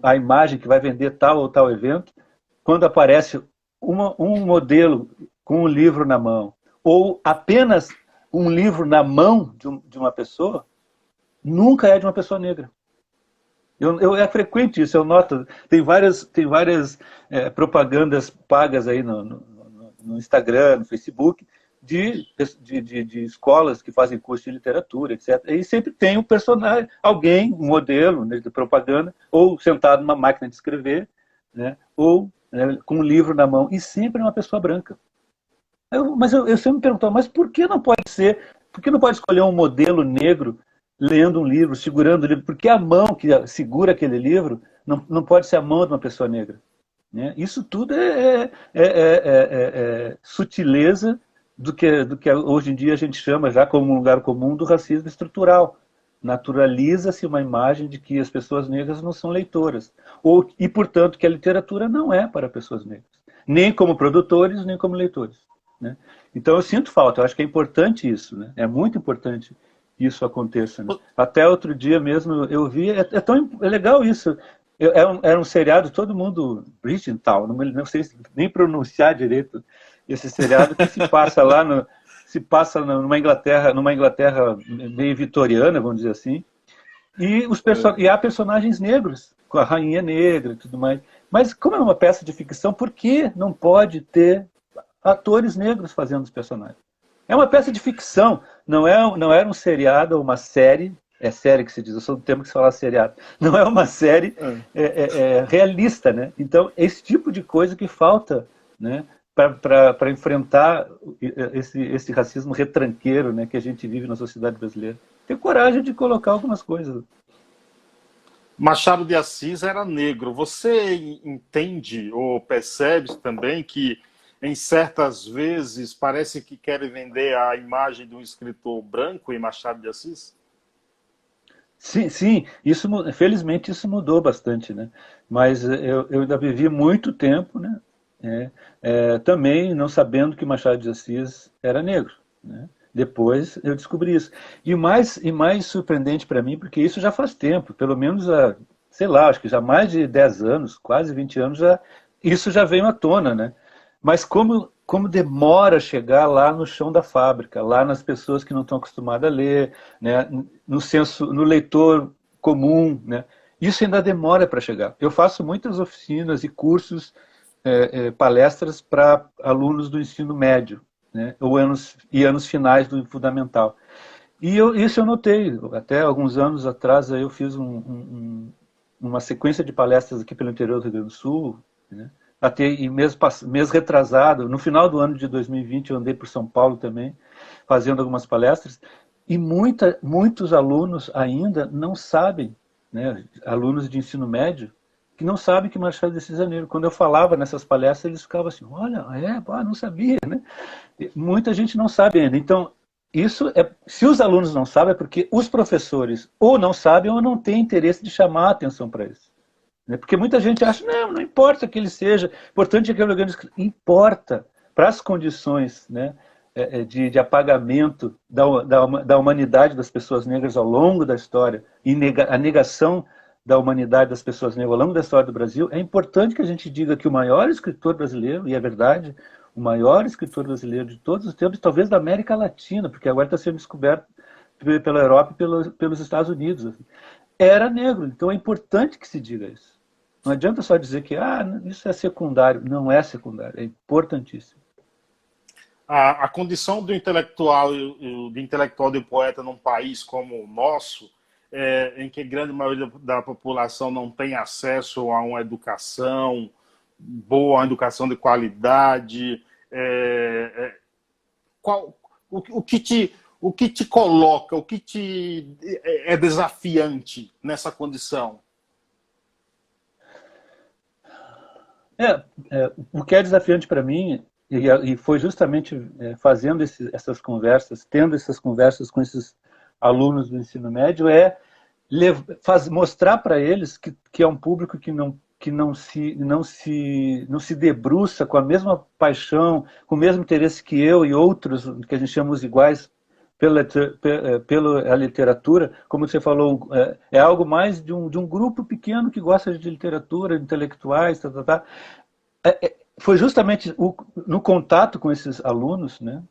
a imagem que vai vender tal ou tal evento, quando aparece um modelo com um livro na mão, ou apenas um livro na mão de uma pessoa, nunca é de uma pessoa negra. É frequente isso, eu noto. Tem várias propagandas pagas aí no Instagram, no Facebook, de escolas que fazem curso de literatura, etc. E sempre tem um personagem, alguém, um modelo, né, de propaganda, ou sentado numa máquina de escrever, né, ou, né, com um livro na mão, e sempre uma pessoa branca. Mas eu sempre me pergunto, mas por que não pode ser, por que não pode escolher um modelo negro lendo um livro, segurando o livro? Porque a mão que segura aquele livro não pode ser a mão de uma pessoa negra, né? Isso tudo é sutileza do que hoje em dia a gente chama, já como um lugar comum, do racismo estrutural. Naturaliza-se uma imagem de que as pessoas negras não são leitoras. E, portanto, que a literatura não é para pessoas negras. Nem como produtores, nem como leitores, né? Então eu sinto falta, eu acho que é importante isso, né? É muito importante que isso aconteça, né? Até outro dia mesmo eu vi, é legal isso. Era um seriado, todo mundo, Bridgerton, não sei nem pronunciar direito esse seriado, que se passa numa Inglaterra meio vitoriana, vamos dizer assim, e há personagens negros, com a rainha negra e tudo mais. Mas como é uma peça de ficção, por que não pode ter atores negros fazendo os personagens? É uma peça de ficção, não era um seriado ou uma série. É série que se diz, eu sou do tempo que se fala seriado. Não é uma série realista, né? Então, esse tipo de coisa que falta, né, para enfrentar esse racismo retranqueiro, né, que a gente vive na sociedade brasileira. Ter coragem de colocar algumas coisas. Machado de Assis era negro. Você entende ou percebe também que, em certas vezes, parece que querem vender a imagem de um escritor branco em Machado de Assis? Sim, felizmente isso mudou bastante, né? Mas eu ainda vivi muito tempo, né? Também não sabendo que Machado de Assis era negro, né? Depois eu descobri isso. E mais surpreendente para mim, porque isso já faz tempo, pelo menos sei lá, acho que já há mais de 10 anos, quase 20 anos, isso já veio à tona, né? Mas como demora a chegar lá no chão da fábrica, lá nas pessoas que não estão acostumadas a ler, né? No leitor comum, né? Isso ainda demora para chegar. Eu faço muitas oficinas e cursos, palestras para alunos do ensino médio, né? Anos finais do fundamental. E isso eu notei. Até alguns anos atrás eu fiz uma sequência de palestras aqui pelo interior do Rio Grande do Sul, né? Até em mês retrasado, no final do ano de 2020, eu andei por São Paulo também, fazendo algumas palestras, e muitos alunos ainda não sabem, né, alunos de ensino médio, que não sabem que Machado de Assis é negro. Quando eu falava nessas palestras, eles ficavam assim, olha, não sabia, né? Muita gente não sabe ainda. Então, se os alunos não sabem, é porque os professores ou não sabem ou não têm interesse de chamar a atenção para isso. Porque muita gente acha, não importa que ele seja, importante é que o organismo importa para as condições, né, de apagamento da humanidade das pessoas negras ao longo da história, e a negação da humanidade das pessoas negras ao longo da história do Brasil. É importante que a gente diga que o maior escritor brasileiro, e é verdade, o maior escritor brasileiro de todos os tempos, talvez da América Latina, porque agora está sendo descoberto pela Europa e pelos Estados Unidos, assim, era negro. Então é importante que se diga isso. Não adianta só dizer que isso é secundário. Não é secundário, é importantíssimo. A condição do intelectual e do poeta num país como o nosso, em que a grande maioria da população não tem acesso a uma educação boa, uma educação de qualidade, o que te coloca, o que é desafiante nessa condição? O que é desafiante para mim, e foi justamente fazendo essas conversas, tendo essas conversas com esses alunos do ensino médio, mostrar para eles que é um público que não se debruça com a mesma paixão, com o mesmo interesse que eu e outros, que a gente chama os iguais, pela literatura. Como você falou, é algo mais de um grupo pequeno que gosta de literatura, de intelectuais, foi justamente no contato com esses alunos, né,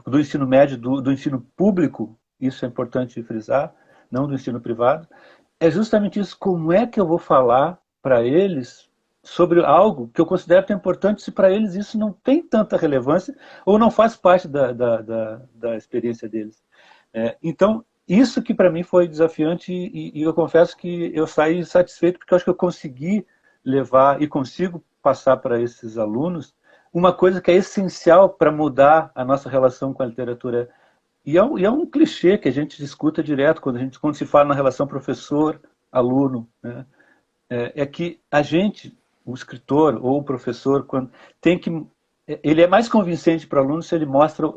do ensino médio, do ensino público, isso é importante frisar, não do ensino privado, é justamente isso. Como é que eu vou falar para eles sobre algo que eu considero tão importante, se para eles isso não tem tanta relevância ou não faz parte da experiência deles. Então, isso que para mim foi desafiante e eu confesso que eu saí satisfeito porque eu acho que eu consegui levar e consigo passar para esses alunos uma coisa que é essencial para mudar a nossa relação com a literatura. E é um clichê que a gente discuta direto quando se fala na relação professor-aluno, né? É que a gente, o escritor ou o professor, ele é mais convincente para o aluno se ele mostra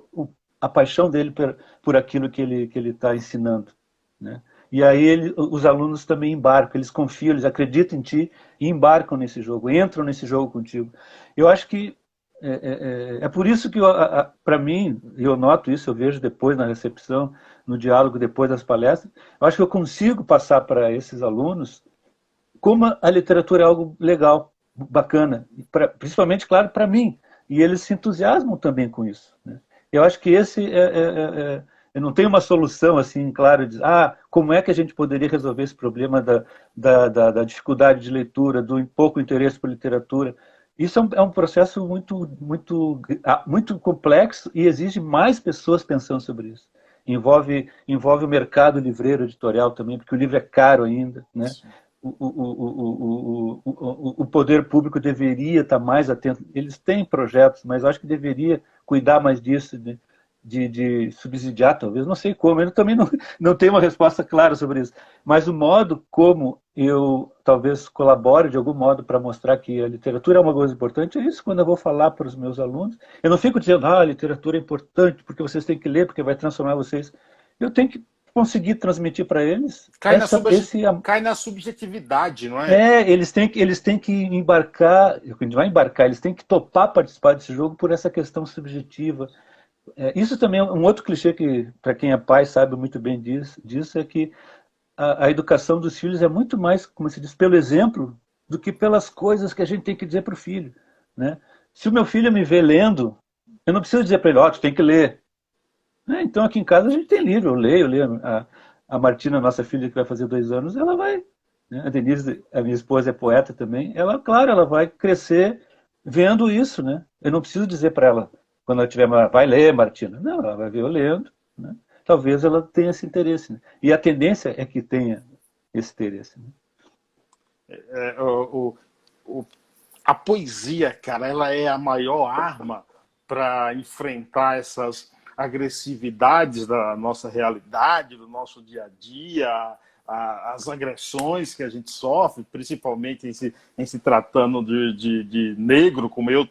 a paixão dele por aquilo que ele está ensinando, né? E aí os alunos também embarcam, eles confiam, eles acreditam em ti e embarcam nesse jogo, entram nesse jogo contigo. Eu acho que é por isso que, para mim, eu noto isso, eu vejo depois na recepção, no diálogo depois das palestras, eu acho que eu consigo passar para esses alunos como a literatura é algo legal, bacana, principalmente, claro, para mim. E eles se entusiasmam também com isso, né? Eu acho que eu não tenho uma solução assim, claro, de como é que a gente poderia resolver esse problema da dificuldade de leitura, do pouco interesse por literatura. Isso é um processo muito complexo e exige mais pessoas pensando sobre isso. Envolve o mercado livreiro editorial também, porque o livro é caro ainda, né? O poder público deveria estar mais atento. Eles têm projetos, mas eu acho que deveria cuidar mais disso, de subsidiar, talvez. Não sei como, eu também não tenho uma resposta clara sobre isso. Mas o modo como eu talvez colabore de algum modo para mostrar que a literatura é uma coisa importante é isso. Quando eu vou falar para os meus alunos, eu não fico dizendo, a literatura é importante porque vocês têm que ler, porque vai transformar vocês. Eu tenho que conseguir transmitir para eles cai na subjetividade, não é? Eles têm que embarcar, não vai embarcar, eles têm que topar participar desse jogo por essa questão subjetiva. Isso também é um outro clichê que, para quem é pai, sabe muito bem disso é que a educação dos filhos é muito mais, como se diz, pelo exemplo do que pelas coisas que a gente tem que dizer para o filho, né? Se o meu filho me vê lendo, eu não preciso dizer para ele, tu tem que ler. Então, aqui em casa a gente tem livro, eu leio. A Martina, nossa filha, que vai fazer 2 anos, ela vai. Né? A Denise, a minha esposa, é poeta também. Ela, claro, ela vai crescer vendo isso, né? Eu não preciso dizer para ela, quando ela tiver, vai ler, Martina. Não, ela vai ver eu lendo, né? Talvez ela tenha esse interesse, né? E a tendência é que tenha esse interesse, né? A poesia, cara, ela é a maior arma para enfrentar essas agressividades da nossa realidade, do nosso dia a dia, as agressões que a gente sofre, principalmente em se tratando de negro, como eu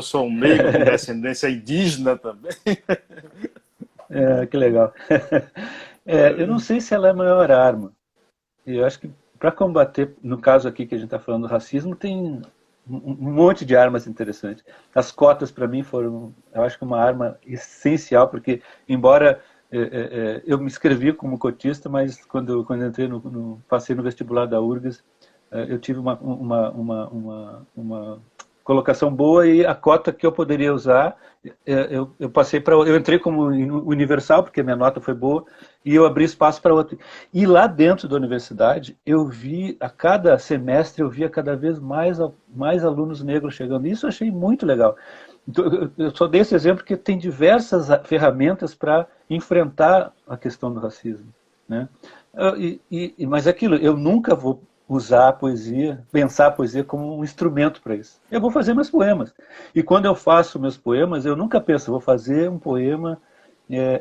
sou um negro de descendência indígena também. Que legal. Eu não sei se ela é a maior arma. Eu acho que para combater, no caso aqui que a gente está falando do racismo, tem um monte de armas interessantes. As cotas, para mim, foram, eu acho que uma arma essencial, porque, embora eu me inscrevi como cotista, mas quando eu entrei passei no vestibular da URGS, eu tive uma colocação boa e a cota que eu poderia usar, eu passei para, eu entrei como universal, porque minha nota foi boa, e eu abri espaço para outro. E lá dentro da universidade, eu vi, a cada semestre, eu via cada vez mais alunos negros chegando. Isso eu achei muito legal. Então, eu só dei esse exemplo porque tem diversas ferramentas para enfrentar a questão do racismo, né? Mas aquilo, eu nunca vou usar a poesia, pensar a poesia como um instrumento para isso. Eu vou fazer meus poemas. E quando eu faço meus poemas, eu nunca penso, vou fazer um poema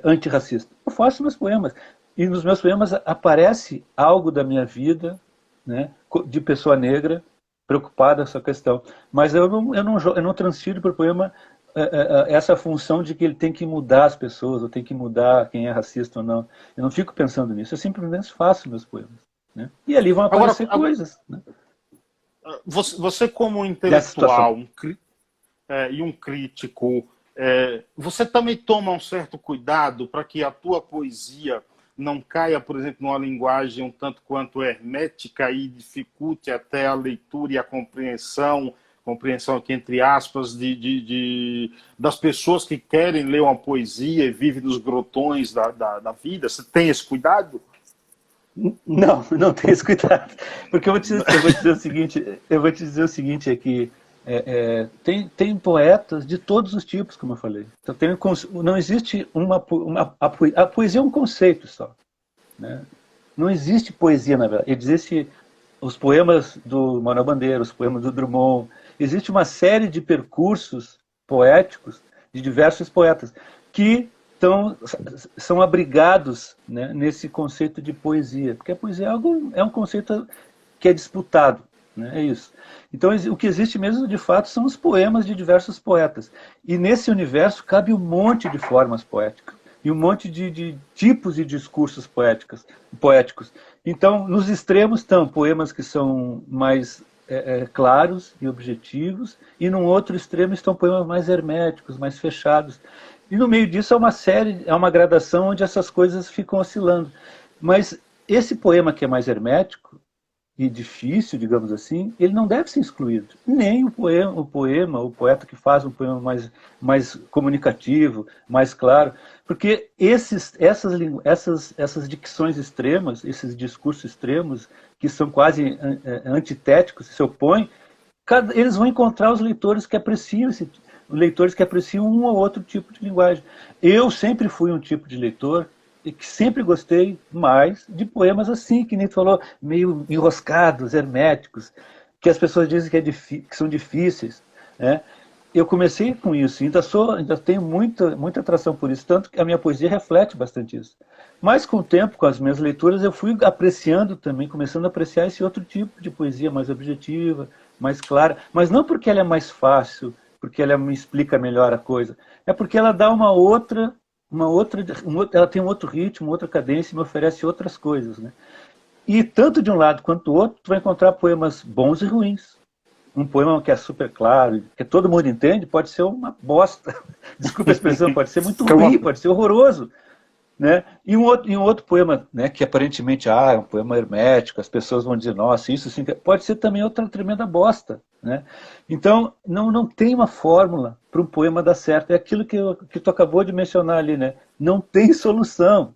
antirracista. Eu faço meus poemas. E nos meus poemas aparece algo da minha vida, né, de pessoa negra, preocupada com essa questão. Mas eu não transfiro para o poema essa função de que ele tem que mudar as pessoas, ou tem que mudar quem é racista ou não. Eu não fico pensando nisso, eu simplesmente faço meus poemas. Né? E ali vão aparecer coisas. Né? Você como intelectual e um crítico, você também toma um certo cuidado para que a tua poesia não caia, por exemplo, numa linguagem um tanto quanto hermética e dificulte até a leitura e a compreensão aqui entre aspas, das pessoas que querem ler uma poesia e vivem nos grotões da vida? Você tem esse cuidado? Não, não tem esse cuidado. Porque eu vou te dizer o seguinte, é que tem poetas de todos os tipos, como eu falei. Então, não existe a poesia é um conceito só, né? Não existe poesia, na verdade. Existe os poemas do Manuel Bandeira, os poemas do Drummond. Existe uma série de percursos poéticos de diversos poetas que são abrigados, né, nesse conceito de poesia. Porque a poesia é um conceito que é disputado. Né, é isso. Então, o que existe mesmo, de fato, são os poemas de diversos poetas. E nesse universo cabe um monte de formas poéticas e um monte de tipos de discursos poéticos. Então, nos extremos estão poemas que são mais claros e objetivos, e num outro extremo estão poemas mais herméticos, mais fechados. E no meio disso é uma gradação onde essas coisas ficam oscilando. Mas esse poema que é mais hermético e difícil, digamos assim, ele não deve ser excluído. Nem o poema, o poeta que faz um poema mais comunicativo, mais claro. Porque essas dicções extremas, esses discursos extremos, que são quase antitéticos, se opõem, eles vão encontrar os leitores que apreciam um ou outro tipo de linguagem. Eu sempre fui um tipo de leitor e que sempre gostei mais de poemas assim, que nem tu falou, meio enroscados, herméticos, que as pessoas dizem que são difíceis. Né? Eu comecei com isso, ainda tenho muita atração por isso, tanto que a minha poesia reflete bastante isso. Mas com o tempo, com as minhas leituras, eu fui apreciando também, começando a apreciar esse outro tipo de poesia mais objetiva, mais clara, mas não porque ela é mais fácil, porque ela me explica melhor a coisa, é porque ela dá ela tem um outro ritmo, outra cadência, e me oferece outras coisas. Né? E tanto de um lado quanto do outro, tu vai encontrar poemas bons e ruins. Um poema que é super claro, que todo mundo entende, pode ser uma bosta. Desculpa a expressão, pode ser muito ruim, pode ser horroroso. Né? E um outro poema, né, que aparentemente é um poema hermético, as pessoas vão dizer, nossa, isso sim, pode ser também outra tremenda bosta. Né? Então, não tem uma fórmula para um poema dar certo. É aquilo que tu acabou de mencionar ali, né? Não tem solução.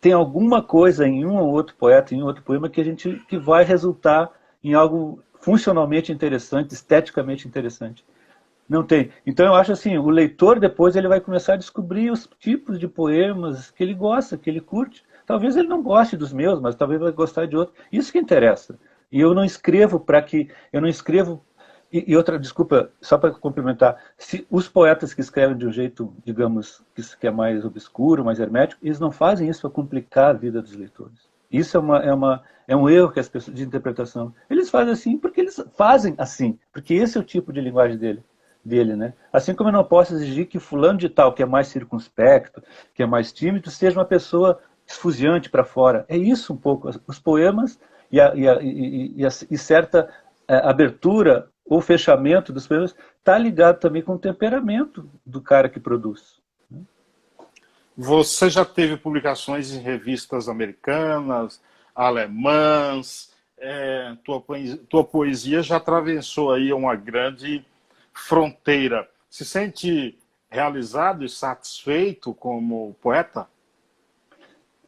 Tem alguma coisa em um ou outro poeta, em um outro poema, que vai resultar em algo funcionalmente interessante, esteticamente interessante. Não tem. Então eu acho assim, o leitor depois ele vai começar a descobrir os tipos de poemas que ele gosta, que ele curte. Talvez ele não goste dos meus, mas talvez vai gostar de outro. Isso que interessa. E eu não escrevo para que... Eu não escrevo... E outra, desculpa, só para complementar, se os poetas que escrevem de um jeito, digamos, que é mais obscuro, mais hermético, eles não fazem isso para complicar a vida dos leitores. Isso é um erro que as pessoas de interpretação. Eles fazem assim porque eles fazem assim, porque esse é o tipo de linguagem dele, né? Assim como eu não posso exigir que fulano de tal, que é mais circunspecto, que é mais tímido, seja uma pessoa esfuziante para fora. É isso um pouco. Os poemas e certa abertura ou fechamento dos poemas está ligado também com o temperamento do cara que produz. Você já teve publicações em revistas americanas, alemãs, tua poesia já atravessou aí uma grande fronteira. Se sente realizado e satisfeito como poeta?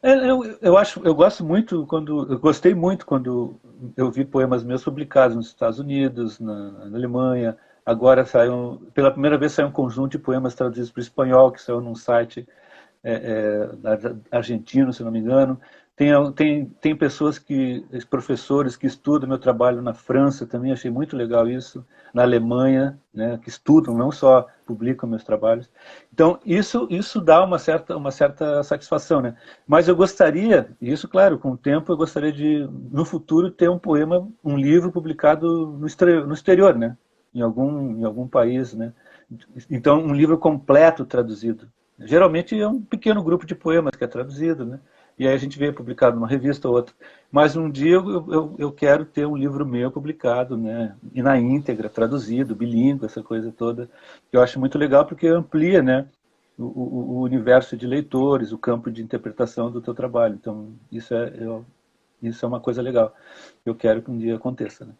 Eu gostei muito quando eu vi poemas meus publicados nos Estados Unidos, na Alemanha. Agora pela primeira vez saiu um conjunto de poemas traduzidos para o espanhol, que saiu num site argentino, se não me engano. Tem pessoas professores que estudam meu trabalho na França, também achei muito legal isso, na Alemanha, né, que estudam, não só publicam meus trabalhos. Então, isso dá uma certa satisfação, né? Mas eu gostaria, e isso, claro, com o tempo, eu gostaria de, no futuro, ter um livro publicado no exterior, né? Em algum país, né? Então, um livro completo traduzido. Geralmente é um pequeno grupo de poemas que é traduzido, né? E aí a gente vê publicado numa revista ou outra. Mas um dia eu quero ter um livro meu publicado, né? E na íntegra, traduzido, bilíngue, essa coisa toda. Que eu acho muito legal porque amplia, né? O universo de leitores, o campo de interpretação do teu trabalho. Então, isso é uma coisa legal. Eu quero que um dia aconteça, né?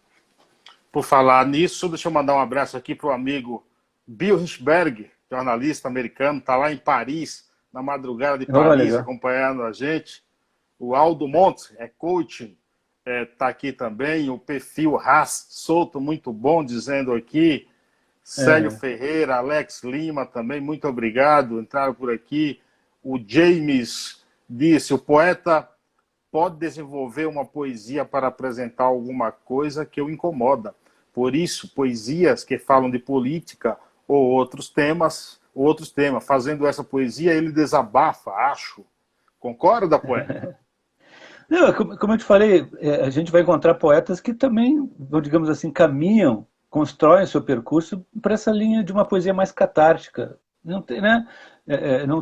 Por falar nisso, deixa eu mandar um abraço aqui para o amigo Bill Richberg, jornalista americano, está lá em Paris, na madrugada de Paris, acompanhando a gente. O Aldo Montes, é coaching, está aqui também. O perfil Haas Souto, muito bom, dizendo aqui. Célio Ferreira, Alex Lima também, muito obrigado, entraram por aqui. O James disse, o poeta pode desenvolver uma poesia para apresentar alguma coisa que o incomoda. Por isso, poesias que falam de política ou outros temas, fazendo essa poesia, ele desabafa, acho. Concorda, poeta? Não, como eu te falei, a gente vai encontrar poetas que também, digamos assim, caminham, constroem seu percurso para essa linha de uma poesia mais catártica. Não tem, né?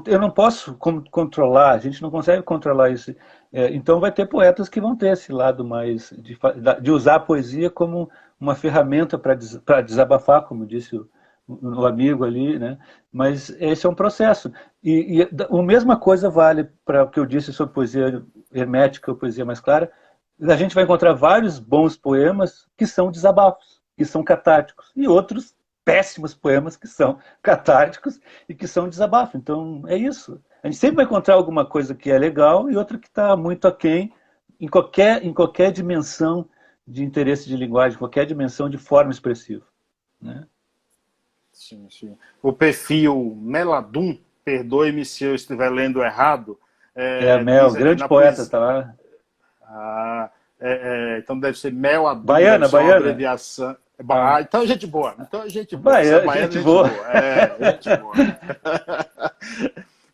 Eu não posso controlar, a gente não consegue controlar isso. Então vai ter poetas que vão ter esse lado mais de usar a poesia como uma ferramenta para desabafar, como disse o amigo ali, né? Mas esse é um processo. E a mesma coisa vale para o que eu disse sobre poesia hermética ou poesia mais clara. A gente vai encontrar vários bons poemas que são desabafos, que são catárticos, e outros péssimos poemas que são catárticos e que são desabafo. Então, é isso. A gente sempre vai encontrar alguma coisa que é legal e outra que está muito aquém em qualquer dimensão de interesse de linguagem, qualquer dimensão de forma expressiva, né? Sim, sim. O perfil Meladum, perdoe-me se eu estiver lendo errado. A Mel, grande poeta, tá lá. Então deve ser Mel Adum, Baiana. Abreviação. Então é gente boa. Gente boa. Gente boa. Gente boa.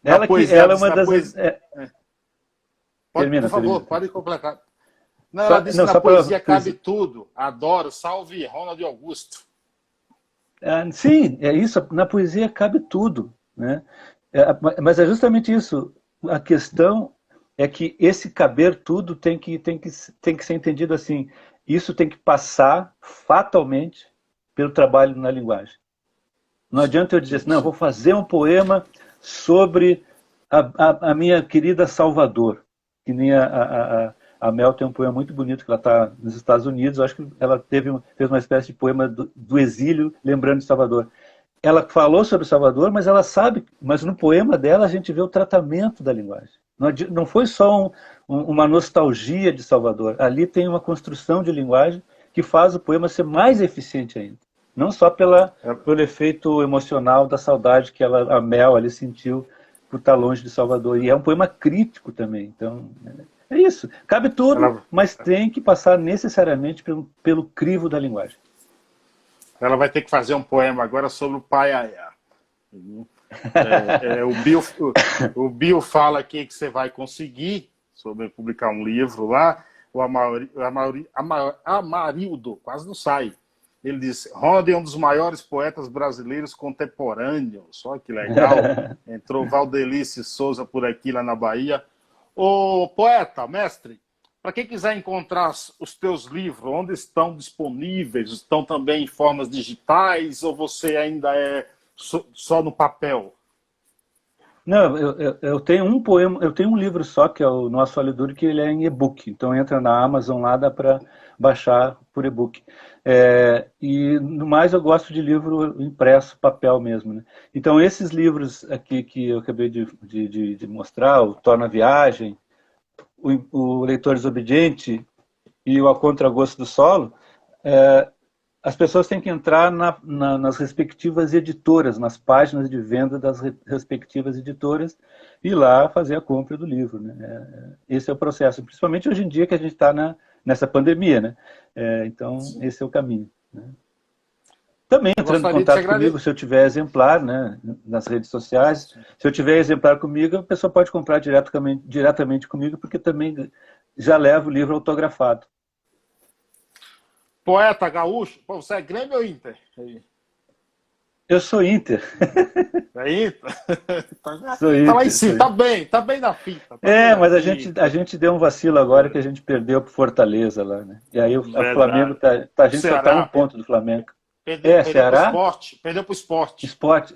Ela é uma das... Por favor, pode completar. Não, ela disse que na poesia cabe tudo. Adoro. Salve, Ronald Augusto. Sim, é isso. Na poesia cabe tudo, né? Mas é justamente isso. A questão é que esse caber tudo tem que ser entendido assim. Isso tem que passar fatalmente pelo trabalho na linguagem. Não adianta eu dizer assim, não, eu vou fazer um poema sobre a minha querida Salvador. Que nem a Mel tem um poema muito bonito, que ela está nos Estados Unidos, eu acho que ela fez uma espécie de poema do exílio, lembrando de Salvador. Ela falou sobre Salvador, mas ela sabe, mas no poema dela a gente vê o tratamento da linguagem. Não foi só uma nostalgia de Salvador, ali tem uma construção de linguagem que faz o poema ser mais eficiente ainda. Não só pelo efeito emocional da saudade que a Mel ali sentiu por estar longe de Salvador. E é um poema crítico também, então... É isso, cabe tudo, mas tem que passar necessariamente pelo crivo da linguagem. Ela vai ter que fazer um poema agora sobre o Paiaiá. O Bill fala aqui que você vai conseguir, sobre publicar um livro lá. O Amarildo, quase não sai. Ele diz, Ronald é um dos maiores poetas brasileiros contemporâneos. Olha que legal. Entrou Valdelice Souza por aqui, lá na Bahia. Ô, poeta, mestre, para quem quiser encontrar os teus livros, onde estão disponíveis? Estão também em formas digitais ou você ainda é só no papel? Não, eu tenho um poema, eu tenho um livro só, que é o Nosso Olho Duro, que ele é em e-book. Então entra na Amazon lá, dá para baixar por e-book. E no mais eu gosto de livro impresso, papel mesmo, né? Então esses livros aqui que eu acabei de mostrar, o Torna a Viagem, o Leitor Desobediente e o A Contragosto do Solo, as pessoas têm que entrar nas respectivas editoras, nas páginas de venda das respectivas editoras e lá fazer a compra do livro, né? Esse é o processo, principalmente hoje em dia que a gente está nessa pandemia, né? Então, sim, esse é o caminho, né? Também entrando em contato comigo, se eu tiver exemplar, né, nas redes sociais, se eu tiver exemplar comigo, a pessoa pode comprar diretamente comigo, porque também já levo o livro autografado. Poeta gaúcho, você é Grêmio ou Inter? Eu sou Inter. É Inter? Sou Inter. Tá lá em cima, tá bem na fita. Mas a gente deu um vacilo agora que a gente perdeu pro Fortaleza lá, né? E aí o Flamengo a gente Ceará, só tá um ponto do Flamengo. Perdeu Ceará? Perdeu pro Esporte. Esporte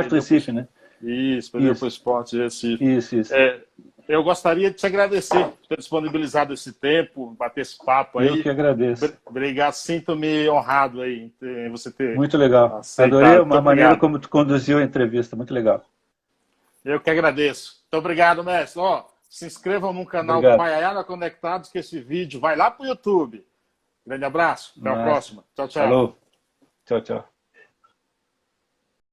do Recife, né? Isso, perdeu pro Esporte Recife. Isso. Eu gostaria de te agradecer por ter disponibilizado esse tempo, bater esse papo aí. Eu que agradeço. Obrigado, sinto-me honrado aí em você ter muito legal. aceitado. Adorei a maneira como tu conduziu a entrevista, muito legal. Eu que agradeço. Muito obrigado, mestre. Se inscrevam no canal Obrigado. Paiaiana Conectados, que esse vídeo vai lá para o YouTube. Grande abraço. Até a Massa. próxima. Tchau, tchau. Falou. Tchau, tchau.